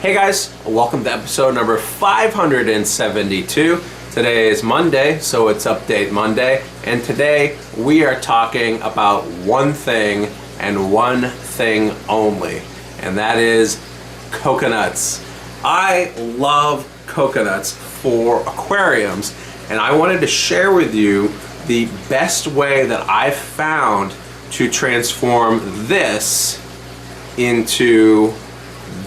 Hey guys, welcome to episode number 572. Today is Monday, so it's Update Monday, and today we are talking about one thing and one thing only, and that is coconuts. I love coconuts for aquariums, and I wanted to share with you the best way that I've found to transform this into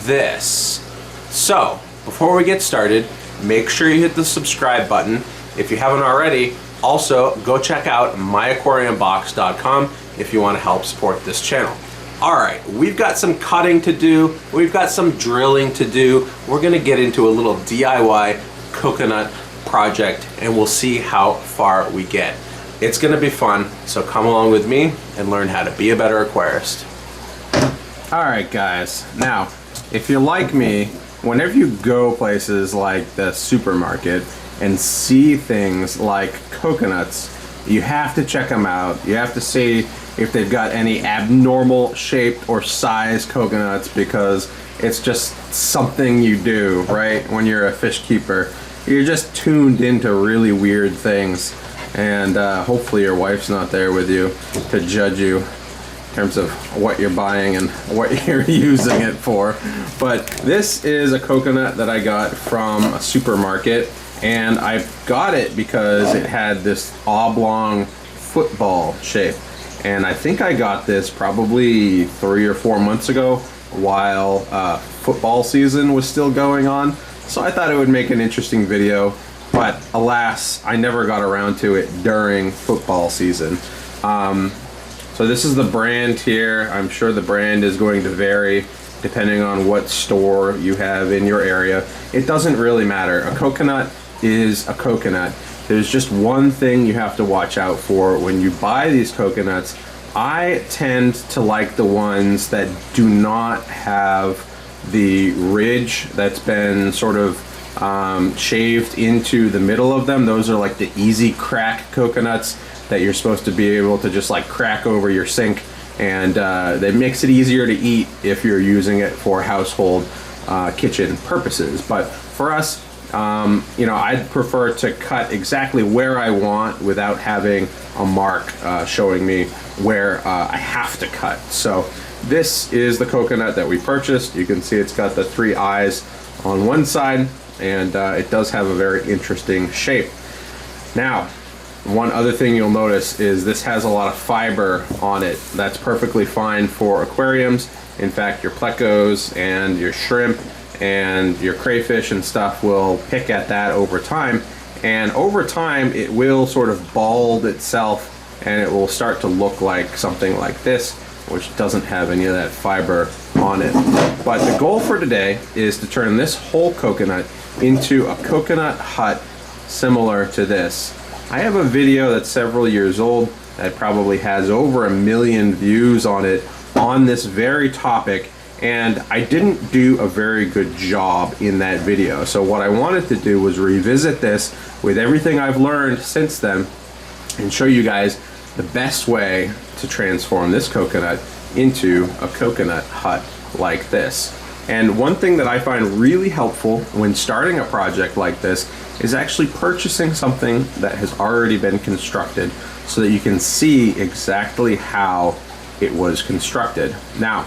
this. So, before we get started, make sure you hit the subscribe button. If you haven't already, also go check out myaquariumbox.com if you want to help support this channel. Alright, we've got some cutting to do, we've got some drilling to do. We're going to get into a little DIY coconut project and we'll see how far we get. It's going to be fun, so come along with me and learn how to be a better aquarist. Alright guys, now if you're like me, whenever you go places like the supermarket and see things like coconuts, you have to check them out. You have to see if they've got any abnormal shaped or size coconuts, because it's just something you do, right? When you're a fish keeper, you're just tuned into really weird things, and hopefully your wife's not there with you to judge you in terms of what you're buying and what you're using it for. But this is a coconut that I got from a supermarket, and I got it because it had this oblong football shape, and I think I got this probably 3 or 4 months ago while football season was still going on, so I thought it would make an interesting video, but alas, I never got around to it during football season. So this is the brand here. I'm sure the brand is going to vary depending on what store you have in your area. It doesn't really matter. A coconut is a coconut. There's just one thing you have to watch out for when you buy these coconuts. I tend to like the ones that do not have the ridge that's been sort of shaved into the middle of them. Those are like the easy crack coconuts that you're supposed to be able to just like crack over your sink, and that makes it easier to eat if you're using it for household kitchen purposes. But for us, you know, I'd prefer to cut exactly where I want without having a mark showing me where I have to cut. So this is the coconut that we purchased. You can see it's got the 3 eyes on one side, and it does have a very interesting shape. Now, one other thing you'll notice is this has a lot of fiber on it. That's perfectly fine for aquariums. In fact, your plecos and your shrimp and your crayfish and stuff will pick at that over time, and over time it will sort of bald itself and it will start to look like something like this, which doesn't have any of that fiber on it. But the goal for today is to turn this whole coconut into a coconut hut similar to this. I have a video that's several years old that probably has over 1 million views on it on this very topic, and I didn't do a very good job in that video. So what I wanted to do was revisit this with everything I've learned since then and show you guys the best way to transform this coconut into a coconut hut like this. And one thing that I find really helpful when starting a project like this is actually purchasing something that has already been constructed so that you can see exactly how it was constructed. Now,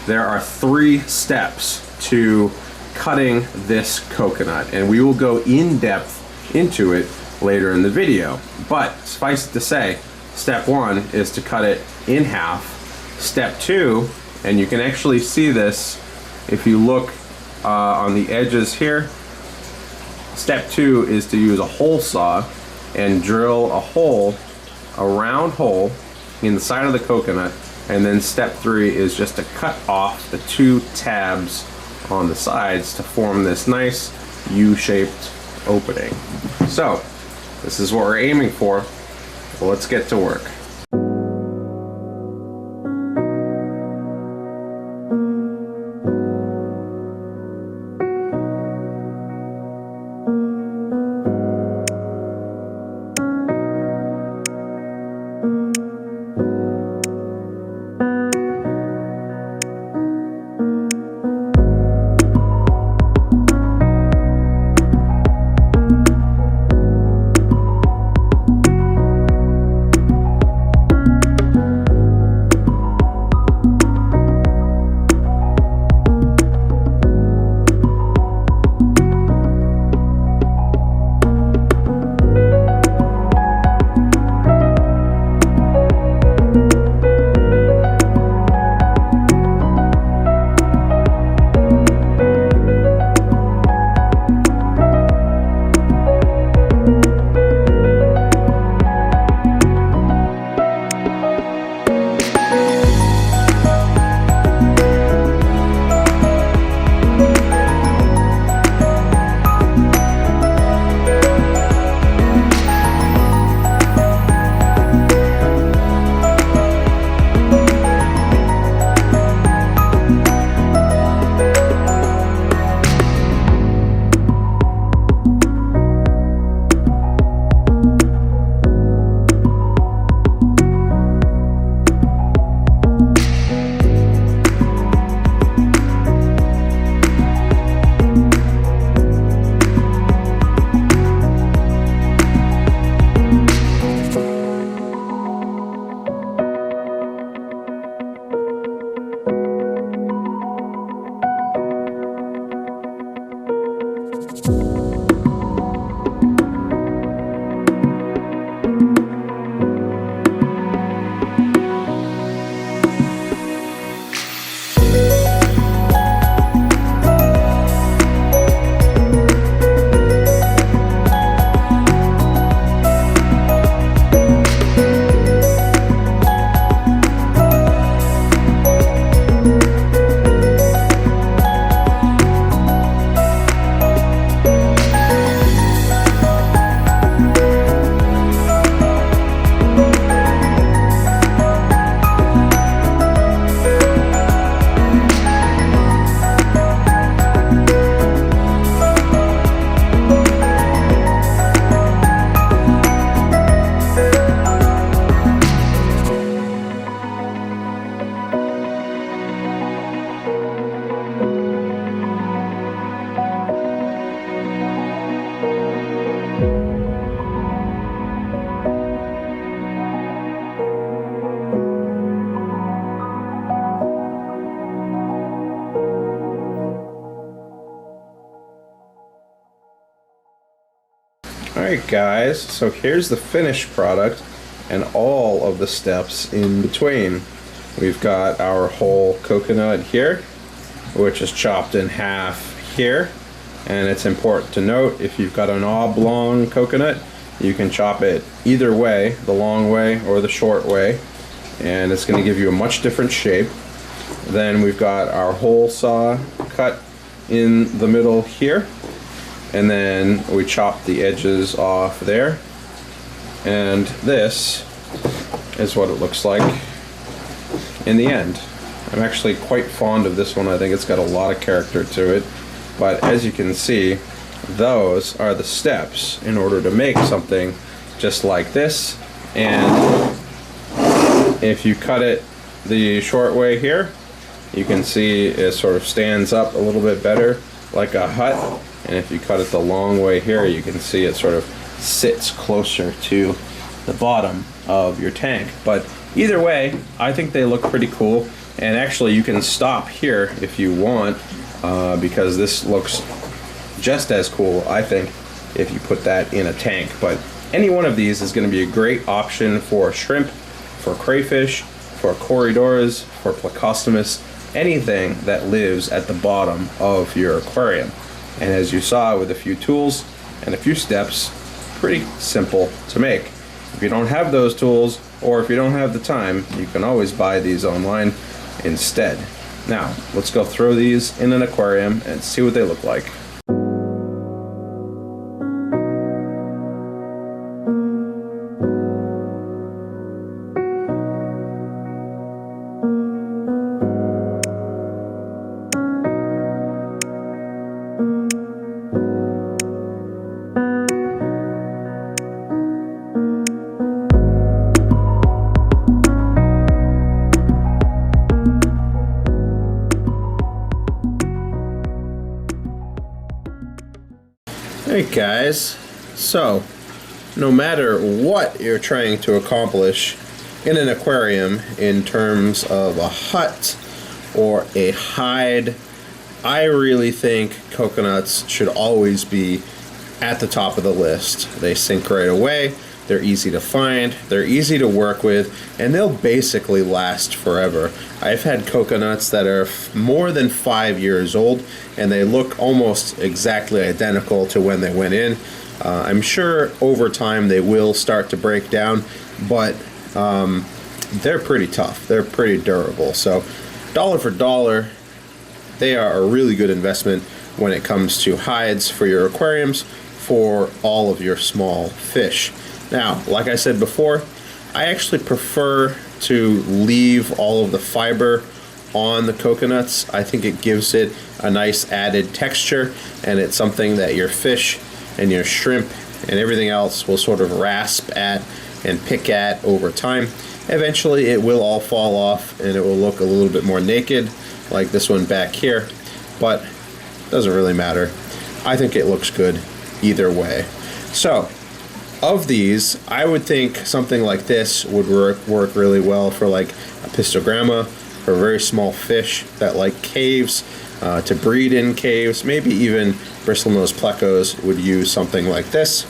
there are 3 steps to cutting this coconut, and we will go in depth into it later in the video. But suffice it to say, step 1 is to cut it in half. Step 2, and you can actually see this if you look on the edges here, step 2 is to use a hole saw and drill a hole, a round hole in the side of the coconut, and then step 3 is just to cut off the 2 tabs on the sides to form this nice U-shaped opening. So this is what we're aiming for. Well, let's get to work. Alright guys, so here's the finished product and all of the steps in between. We've got our whole coconut here, which is chopped in half here. And it's important to note, if you've got an oblong coconut, you can chop it either way, the long way or the short way, and it's going to give you a much different shape. Then we've got our hole saw cut in the middle here, and then we chop the edges off there, and this is what it looks like in the end. I'm actually quite fond of this one. I think it's got a lot of character to it. But as you can see, those are the steps in order to make something just like this. And if you cut it the short way here, you can see it sort of stands up a little bit better like a hut. And if you cut it the long way here, you can see it sort of sits closer to the bottom of your tank. But either way, I think they look pretty cool. And actually you can stop here if you want, because this looks just as cool, I think, if you put that in a tank. But any one of these is going to be a great option for shrimp, for crayfish, for corridors, for plecostomus, anything that lives at the bottom of your aquarium. And as you saw, with a few tools and a few steps, pretty simple to make. If you don't have those tools, or if you don't have the time, you can always buy these online instead. Now, let's go throw these in an aquarium and see what they look like. Hey guys, so no matter what you're trying to accomplish in an aquarium in terms of a hut or a hide, I really think coconuts should always be at the top of the list. They sink right away, they're easy to find, they're easy to work with, and they'll basically last forever. I've had coconuts that are more than 5 years old, and they look almost exactly identical to when they went in. I'm sure over time they will start to break down, but they're pretty tough. They're pretty durable. So dollar for dollar, they are a really good investment when it comes to hides for your aquariums for all of your small fish. Now, like I said before, I actually prefer to leave all of the fiber on the coconuts. I think it gives it a nice added texture, and it's something that your fish and your shrimp and everything else will sort of rasp at and pick at over time. Eventually it will all fall off and it will look a little bit more naked, like this one back here, but it doesn't really matter. I think it looks good either way. So of these, I would think something like this would work really well for like a pistogramma, for very small fish that like caves, to breed in caves. Maybe even bristlenose plecos would use something like this.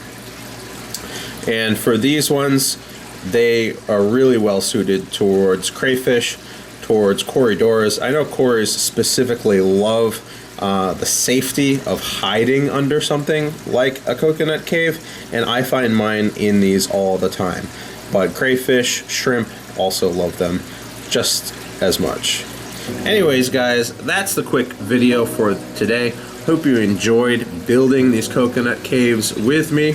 And for these ones, they are really well suited towards crayfish, towards corridors. I know corridors specifically love the safety of hiding under something like a coconut cave, and I find mine in these all the time. But crayfish, shrimp also love them just as much. Anyways guys, that's the quick video for today. Hope you enjoyed building these coconut caves with me.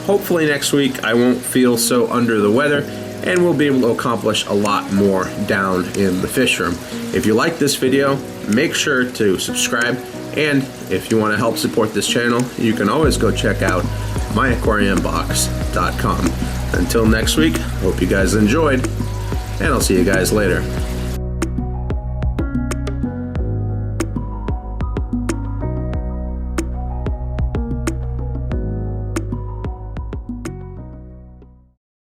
Hopefully next week I won't feel so under the weather and we'll be able to accomplish a lot more down in the fish room. If you like this video, make sure to subscribe, and if you want to help support this channel, you can always go check out myaquariumbox.com. Until next week, hope you guys enjoyed, and I'll see you guys later.